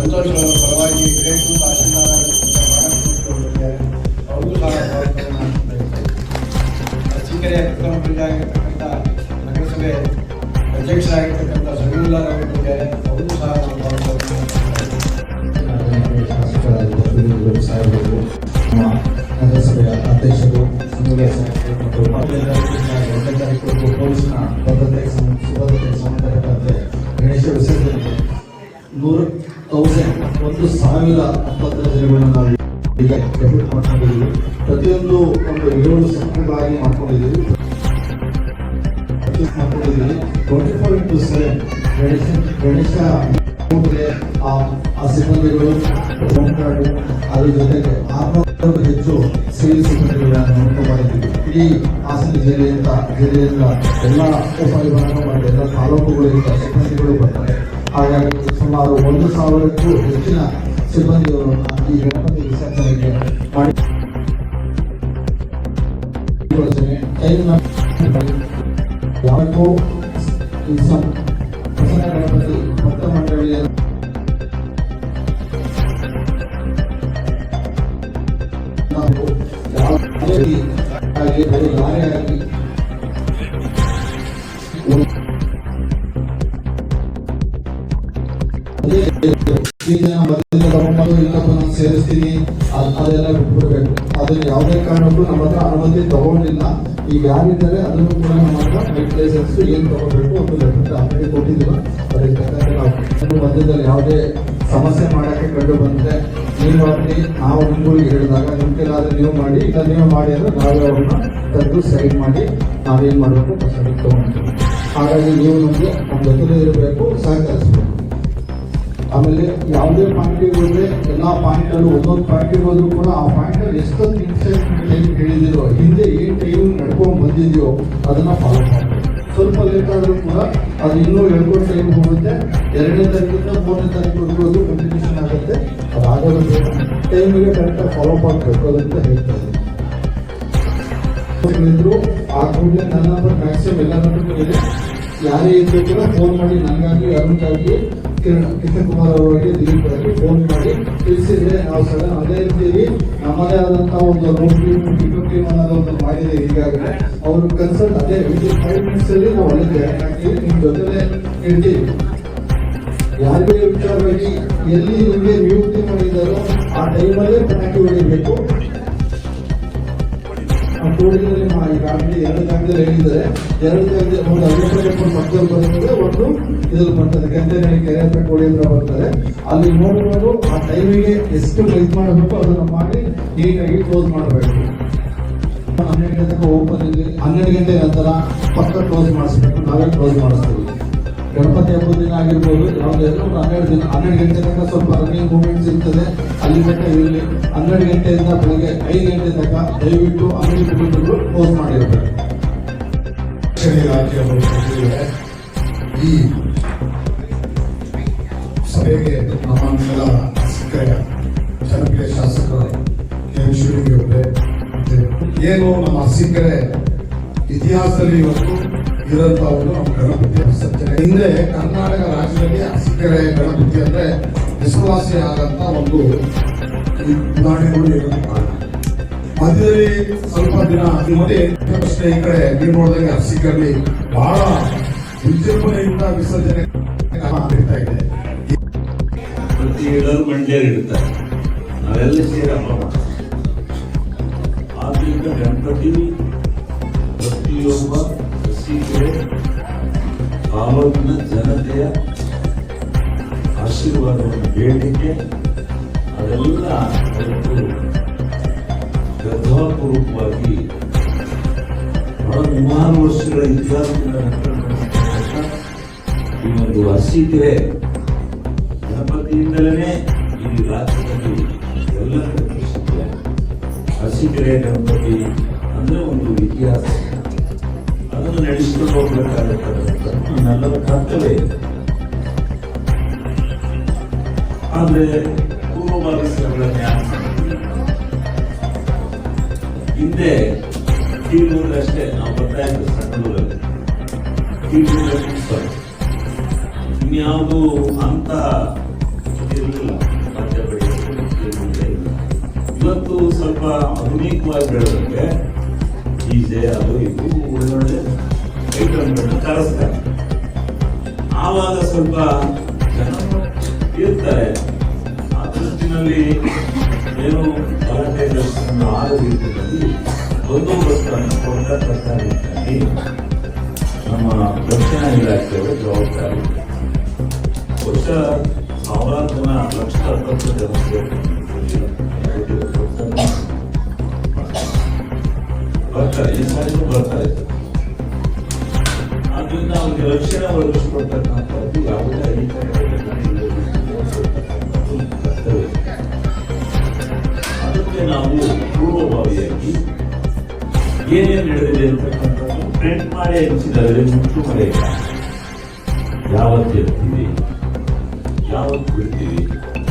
ಸಂತೋಷ್ ಅವರ ಪರವಾಗಿ ಗ್ರೇಟ್ ತಹಶೀಲ್ದಾರ್ ಅವರಿಗೆ ಅವ್ರಿಗೂ ಸಹ ಅರಸೀಕೆರೆ ಪ್ರಥಮ ಪಂಚಾಯತ್ ನಗರಸಭೆ ಅಧ್ಯಕ್ಷರಾಗಿರ್ತಕ್ಕಂಥ ಸಮೀವುಲ್ಲಾ ಅವರಿಗೆ ಅವ್ರಿಗೂ ಸಹ ಸಾಹೇಬರು, ನಗರಸಭೆಯ ಅಧ್ಯಕ್ಷರು, ಮತ್ತು ಪೊಲೀಸ್ನ ಭದ್ರತೆಗೆ ಸಂಬಂಧಪಟ್ಟಂತೆ ಗಣೇಶ ವಿಸರ್ಜನೆಗೆ 1,000 ದಿನಗಳನ್ನು ನಾವು ಈಗ ಡೆಬಿಟ್ ಮಾಡ್ಕೊಂಡಿದ್ದೀವಿ. ಪ್ರತಿಯೊಂದು ಒಂದು 7 ಸಂಘಗಳಾಗಿ ಮಾಡ್ಕೊಂಡಿದ್ದೀವಿ. 24/7 ಗಣೇಶ ಆ ಸಿಬ್ಬಂದಿಗಳು ಅದ್ರ ಜೊತೆಗೆ 600 ಹೆಚ್ಚು ಸಿವಿಲ್ ಸಿಬ್ಬಂದಿಗಳನ್ನು ನೇಮಕ ಮಾಡಿದ್ದೀವಿ. ಇಡೀ ಹಾಸನ ಜಿಲ್ಲೆಯಿಂದ ಎಲ್ಲ ಉಪವಿಭಾಗ ಮತ್ತು ಎಲ್ಲ ತಾಲೂಕುಗಳಿಂದ ಸಿಬ್ಬಂದಿಗಳು ಬರ್ತಾರೆ. ಹಾಗಾಗಿ ಸುಮಾರು 1,000ಕ್ಕೂ ಹೆಚ್ಚಿನ ಸಿಬ್ಬಂದಿಯವರನ್ನು ಈ ಗಣಪತಿ ವಿಸರ್ಜನೆಗೆ ಮಾಡಿ ಯಾವತ್ತೂ ಗಣಪತಿ ಭಕ್ತ ಮಂಡಳಿಯ ಸೇರಿಸ್ತೀನಿ ಅದೆಲ್ಲ ಬಿಟ್ಬಿಡ್ಬೇಕು. ಅದನ್ನ ಯಾವುದೇ ಕಾರಣಕ್ಕೂ ನಮ್ಮ ಹತ್ರ ಅನುಮತಿ ತಗೊಂಡಿಲ್ಲ. ಈಗ ಯಾರಿದ್ದಾರೆ ಅದನ್ನು ಕೂಡ ನಮ್ಮ ಹತ್ರ ಲೈಸೆನ್ಸ್ ಏನು ತಗೋಬೇಕು ಒಂದು ಲೆಟರ್ ಆಲ್ರೆಡಿ ಕೊಟ್ಟಿದ್ದೀವಿ. ಅದಕ್ಕೆ ತಕ್ಕಂತೆ ನಾವು ಮಧ್ಯದಲ್ಲಿ ಯಾವುದೇ ಸಮಸ್ಯೆ ಮಾಡೋಕ್ಕೆ ಕಂಡು ಬಂದರೆ ನೀವು ಅಲ್ಲಿ ನಾವು ನಿಮ್ಗಳಿಗೆ ಹೇಳಿದಾಗ ನಿಮ್ಮ ಕೈಲಾದ್ರೆ ನೀವು ಮಾಡಿ, ಇಲ್ಲ ನೀವು ಮಾಡಿ ಅಂದರೆ ನಾವೇ ಅವ್ರನ್ನ ತಂದು ಸೈಡ್ ಮಾಡಿ ನಾವೇನು ಮಾಡಬೇಕು ಕಸ್ಟಡಿಗೆ ತಗೊಂಡ್ತೀವಿ. ಹಾಗಾಗಿ ನೀವು ನಮಗೆ ನಮ್ಮ ಜೊತೆಲೇ ಇರಬೇಕು, ಸಹಕರಿಸಬೇಕು. ಆಮೇಲೆ ಯಾವುದೇ ಪಾಯಿಂಟಿಗೆ ಹೋದರೆ ಎಲ್ಲ ಪಾಯಿಂಟಲ್ಲೂ ಒಂದೊಂದು ಪಾಯಿಂಟಿಗೆ ಹೋದ್ರೂ ಕೂಡ ಆ ಪಾಯಿಂಟಲ್ಲಿ ಎಷ್ಟೊಂದು ಟೈಮ್ ಹೇಳಿದಿರೋ ಹಿಂದೆ ಏನು ಟೈಮ್ ನಡ್ಕೊಂಡು ಬಂದಿದೆಯೋ ಅದನ್ನು ಫಾಲೋ ಮಾಡಬೇಕು. ಸ್ವಲ್ಪ ಲೇಟ್ ಆದರೂ ಕೂಡ ಅದು ಇನ್ನೂ ಹೇಳ್ಕೊಂಡು ಟೈಮ್ ಹೋಗುತ್ತೆ. 2ನೇ ತಾರೀಕಿಂದ 3ನೇ ತಾರೀಕು ಕಂಟಿನ್ಯೂಷನ್ ಆಗುತ್ತೆ. ಅದಾಗಲು ಟೈಮಿಗೆ ಕರೆಕ್ಟಾಗಿ ಫಾಲೋ ಮಾಡಬೇಕು ಅಂತ ಹೇಳ್ತಾ ಇದ್ರು. ಆ ಕೂಡಲೇ ನನ್ನ ನಂಬರ್ ಮ್ಯಾಕ್ಸಿಮಮ್ ಎಲ್ಲ ನಂಬರ್ ಇದೆ. ಯಾರೇ ಇದ್ರೂ ಕೂಡ ಫೋನ್ ಮಾಡಿ ನನಗಾಗಿ, ಅರುಣ್ಗಾಗಿ, ಕಿಶನ್ ಕುಮಾರ್ ಅವರಿಗೆ, ದಿಲೀಪ್ ಅವರಿಗೆ ಫೋನ್ ಮಾಡಿ ತಿಳಿಸಿದ್ರೆ ನಾವು ಸಡನ್ ಅದೇ ಇರ್ತೀವಿ. ನಮ್ಮದೇ ಆದಂತಹ ಒಂದು ರೋಡ್ ಟೀಮ್ ಅನ್ನೋದು ಮಾಡಿದೆ. ಈಗಾಗಲೇ ಅವರು ಕನ್ಸಲ್ಟ್ ಅದೇ 5 minutes ಅಲ್ಲಿ ನಾವು ಅಲ್ಲೇ ಜಾಯಿನ್ ಆಗ್ತೀವಿ. ನಿಮ್ಮ ಜೊತೆಲೆ ಇರ್ತೀವಿ. ಯಾರಿಗೆ ವಿಚಾರವಾಗಿ ಎಲ್ಲಿ ನಿಮಗೆ ನಿಯುಕ್ತಿ ಮಾಡಿದ್ದಾರೋ ಆ ಟೈಮಲ್ಲೇ ಪಟಾಕಿ ಹೊಡಿಬೇಕು. ಟೂರಿನಲ್ಲಿ ಈಗಾಗಲೇ 2 ಜಾಗದಲ್ಲಿ ಹೇಳಿದ್ದಾರೆ. 2 ಜಾಗದಲ್ಲಿ ಒಂದು ಅಗ್ರಿಕಲ್ಚರ್ ಪಕ್ಕದಲ್ಲಿ ಬರ್ತದೆ, ಒಂದು ಇದ್ರಲ್ಲಿ ಬರ್ತದೆ, ಗಂಟೆನಲ್ಲಿ ಕೆರೆ ಹತ್ರ ಕೋಡಿಯಿಂದ ಬರ್ತಾರೆ. ಅಲ್ಲಿ ನೋಡ್ಬೋದು ಆ ಟೈಮಿಗೆ ಎಷ್ಟು ಇದು ಮಾಡಬೇಕು ಅದನ್ನು ಮಾಡಿ ನೀಟಾಗಿ ಕ್ಲೋಸ್ ಮಾಡಬೇಕು. 12 ಗಂಟೆ ತನಕ ಓಪನ್ ಇದೆ. 12 ಗಂಟೆ ನಂತರ ಪಕ್ಕ ಕ್ಲೋಸ್ ಮಾಡಿಸ್ಬೇಕು. ನಾವೇ ಕ್ಲೋಸ್ ಮಾಡಿಸ್ತೀವಿ. ಗಣಪತಿ ಹಬ್ಬದ ದಿನ ಆಗಿರ್ಬೋದು, ಯಾವುದಾದ್ರು 12 ಗಂಟೆ ತನಕ ಸ್ವಲ್ಪ ರನ್ನಿಂಗ್ ಮೂವ್ಮೆಂಟ್ಸ್ ಇರ್ತದೆ. ಅಲ್ಲಿ ತನಕ ಇರಲಿ. 12 ಗಂಟೆಯಿಂದ ಬೆಳಗ್ಗೆ 5 ಗಂಟೆ ತನಕ ದಯವಿಟ್ಟು ಅಂಗಡಿ ಮುಗಿದ್ರು ಕ್ಲೋಸ್ ಮಾಡಿರ್ಬೇಕು. ಈ ಸಭೆಗೆ ನಮ್ಮೆಲ್ಲ ಜನಪ್ರಿಯ ಶಾಸಕರು KM ಶಿವಲಿಂಗಿ ಅವರೇ, ಏನು ನಮ್ಮ ಅರಸೀಕೆರೆ ಇತಿಹಾಸದಲ್ಲಿ ಇವತ್ತು ಇರೋಂಥ ಒಂದು ನಮ್ಮ ಗಣಪತಿ ವಿಸರ್ಜನೆ. ಹಿಂದೆ ಕರ್ನಾಟಕ ರಾಜ್ಯದಲ್ಲಿ ಅರಸೀಕೆರೆ ಗಣಪತಿ ಅಂದ್ರೆ ಹೆಸರುವಾಸಿ ಆಗಂತ ಒಂದು ಉದಾಹರಣೆಗಳು ಇರೋದು ಕಾರಣ. ಮಧ್ಯದಲ್ಲಿ ಸ್ವಲ್ಪ ದಿನ ಮೊದಲೇ ಈ ಕಡೆ ನೀವು ನೋಡಿದಾಗ ಅರಸೀಕೆರೆಯಲ್ಲಿ ಬಹಳ ವಿಜೃಂಭಣೆಯಿಂದ ವಿಸರ್ಜನೆ ಆಗ್ತಾ ಇದೆ. ಪ್ರತಿ 7 ಮಂಡ್ಯರು ಇಡ್ತಾರೆ, ನಾವೆಲ್ಲ ಸೇರಿ ಹಬ್ಬ ಮಾಡ್ತೀವಿ. ಆದ್ರಿಂದ ಗಣಪತಿ ಪ್ರತಿಯೊಬ್ಬ ಅರಸೀಕೆರೆ ತಾಲೂಕಿನ ಜನತೆಯ ಆಶೀರ್ವಾದವನ್ನು ಬೇಡಿಕೆ ಅದೆಲ್ಲ ಶ್ರದ್ಧಾಪೂರ್ವಕವಾಗಿ ಬಹಳ 3 ವರ್ಷಗಳ ಇತಿಹಾಸದಿಂದ ಈ ಒಂದು ಅರಸೀಕೆರೆ ಗಣಪತಿಯಿಂದಲೇ ಈ ರಾಜ್ಯದಲ್ಲಿ ಎಲ್ಲ ಪ್ರತಿಷ್ಠಿತ. ಅರಸೀಕೆರೆ ಗಣಪತಿ ಅಂದ್ರೆ ಒಂದು ಇತಿಹಾಸ, ಅದನ್ನು ನಡೆಸಿಕೊಂಡು ಹೋಗ್ಬೇಕಾಗುತ್ತೆ. ನಮ್ಮೆಲ್ಲರ ಕರ್ತವ್ಯ ಇದೆ. ಆದ್ರೆ ಪೂರ್ವಭಾವಿಗಳನ್ನ ಹಿಂದೆ ಟಿವಿಗಳಷ್ಟೇ ನಾವು ಬರ್ತಾ ಇದ್ವಿ. ಸಣ್ಣೂರಲ್ಲಿ ಟಿವಿಗಳು ಇನ್ಯಾವುದು ಅಂತ ಇರಲಿಲ್ಲ. ಆಗಿ ಬೆಳೆದಂಗೆ ಈಜೆ ಅದು ಇದು ಒಳ್ಳೊಳ್ಳೆ ಐಟಮ್ಗಳನ್ನ ತರಿಸ್ತಾರೆ. ಆವಾಗ ಸ್ವಲ್ಪ ಜನ ಇರ್ತಾರೆ. ಆ ದೃಷ್ಟಿನಲ್ಲಿ ಏನು ಗಲಾಟೆಗಳನ್ನು ಆದ ರೀತಿಯಲ್ಲಿ ಬಂದೋಬಸ್ತನ್ನು ಕೊಡ್ತಕ್ಕಂಥ ನಮ್ಮ ರಕ್ಷಣಾ ಇಲಾಖೆಯವರು ಜವಾಬ್ದಾರಿ. ಬಹುಶಃ ಸಾವಿರಾರು ಜನ ಲಕ್ಷ ಜನರಿಗೆ ಬರ್ತಾರೆ, ಈ ಸಾರಿಗೂ ಬರ್ತಾರೆ. ಅದರಿಂದ ಅವರಿಗೆ ರಕ್ಷಣೆ ಒದಗಿಸಿಕೊಡ್ತಕ್ಕಂಥದ್ದು ಯಾವುದೇ ಕರ್ತವ್ಯ. ಅದಕ್ಕೆ ನಾವು ಪೂರ್ವಭಾವಿಯಾಗಿ ಏನೇನು ನಡೆದಿದೆ ಅಂತಕ್ಕಂಥದ್ದು ಪ್ರಿಂಟ್ ಮಾಡಿ ಹಂಚಿದರೆ ಮುಚ್ಚು ಮರೆಯ ಯಾವತ್ತು ಇರ್ತೀವಿ, ಯಾವತ್ತು ಬಿಡ್ತೀವಿ,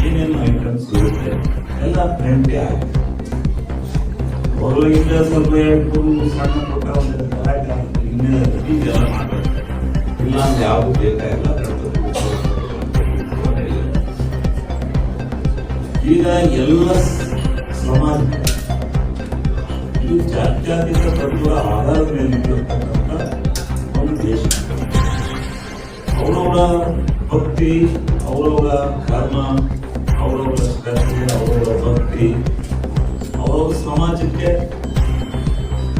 ಏನೇನು ಐಟಮ್ಸ್ ಇರುತ್ತೆ ಎಲ್ಲ ಪ್ರಿಂಟೇ ಆಗುತ್ತೆ. ಹೊರಗಿಂದ ಸ್ವಲ್ಪ ಸಣ್ಣ ಪುಟ್ಟ ಇನ್ನೆಲ್ಲ ಮಾಡ್ತಾರೆ. ಇಲ್ಲ ಅಂದ್ರೆ ಯಾವುದು ಬೇಕಾಗಿಲ್ಲ. ಈಗ ಎಲ್ಲ ಸಮಾಜ ಇದು ಜಾತ್ಯತೀತ ತತ್ವದ ಆಧಾರದ ಮೇಲೆ ಇರ್ತಕ್ಕಂಥ ಒಂದು ದೇಶ. ಅವರವರ ಭಕ್ತಿ, ಅವರವರ ಕರ್ಮ, ಅವರವರ ಶ್ರದ್ಧೆ, ಅವರವರ ಭಕ್ತಿ, ಅವರವರ ಸಮಾಜಕ್ಕೆ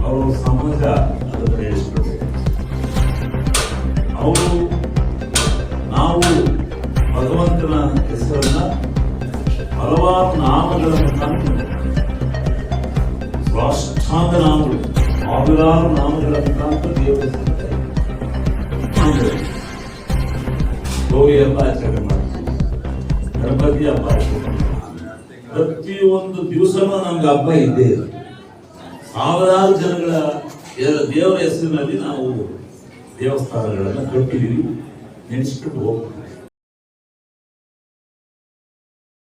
ಅವರ ಸಮಾಜ ಅದನ್ನು ನಡೆಸಿಕೊಡ್ಬೇಕು. ನಾವು ಭಗವಂತನ ಹೆಸರನ್ನ ಹಲವಾರು ನಾಮಗಳ ಮುಖಾಂತರ, ಸ್ವಾಷ್ಟಾಂಗ ನಾಮಗಳು, ಸಾವಿರಾರು ನಾಮಗಳ ಮುಖಾಂತರ ದೇವರ ಹೋಗಿ ಹಬ್ಬ ಆಚರಣೆ ಮಾಡ್ತೀವಿ, ಗಣಪತಿ ಹಬ್ಬ ಆಚರಣೆ ಮಾಡ್ತೀವಿ. ಪ್ರತಿಯೊಂದು ದಿವಸನೂ ನಮ್ಗೆ ಹಬ್ಬ ಇದ್ದೇ ಇದೆ. ಸಾವಿರಾರು ಜನಗಳ ದೇವರ ಹೆಸರಿನಲ್ಲಿ ನಾವು ದೇವಸ್ಥಾನಗಳನ್ನು ಕಟ್ಟಿದೀವಿ, ನೆನೆಸ್ಬಿಟ್ಟು ಹೋಗ್ತೀವಿ.